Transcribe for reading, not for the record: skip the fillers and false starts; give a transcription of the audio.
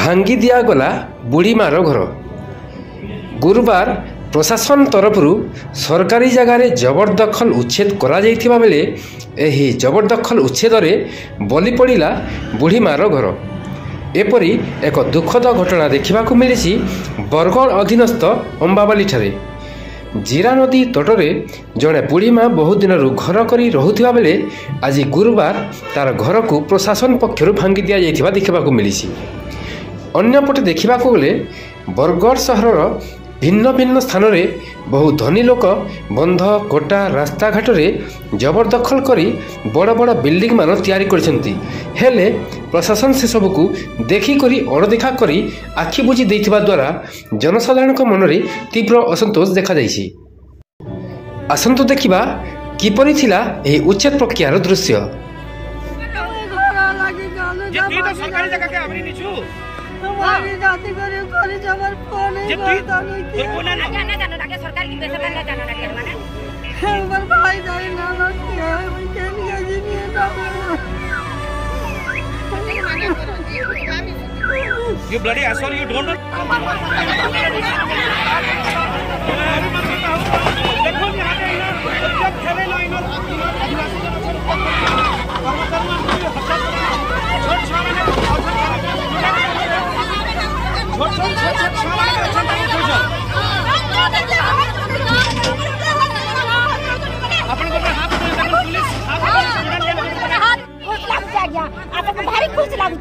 भांगी दिगला बुढ़ीमार घर। गुरुवार प्रशासन तरफ सरकारी जगार जबरदखल उच्छेद करा जाइथिबा बेले एही जबरदखल उच्छेद बलि पड़ा बुढ़ीमार घर। एपरी एक दुखद घटना देखा मिली बरगढ़ अधीनस्थ अंबाबाली ठारे। जीरा नदी तटरे जड़े बुढ़ी माँ बहुत दिन घर कर रुवा बेले आज गुरुवार तार घर को प्रशासन पक्षर भांगी दि जाइथिबा देखा मिली। अन्यपटे देखा गले बरगढ़ सहर भिन्न भिन्न स्थान में बहु धनी लोक बंध कोटा रास्ता घाट में जबरदखल कर बड़ बड़ बिल्डिंग मान तैयारी करछंती। हेले प्रशासन से सबको देखिक अणदेखा कर आखि बुझी देइथिबा द्वारा जनसाधारण मन में तीव्र असंतोष देखा जाइछि। आसंतु देखिबा किपरि थिला एही उच्छेद प्रक्रियार दृश्य। हमारी जाति करे कॉलेज हमार फोन है बता नहीं कि कोना ना जाना लगे सरकार की बेसरकार ना जाना लगे माने हमार भाई जाए ना ना के के लिए जी नहीं ना You bloody asshole, you don't know. देखो यहां पे जब खेले ना इनो भारी खुश लागू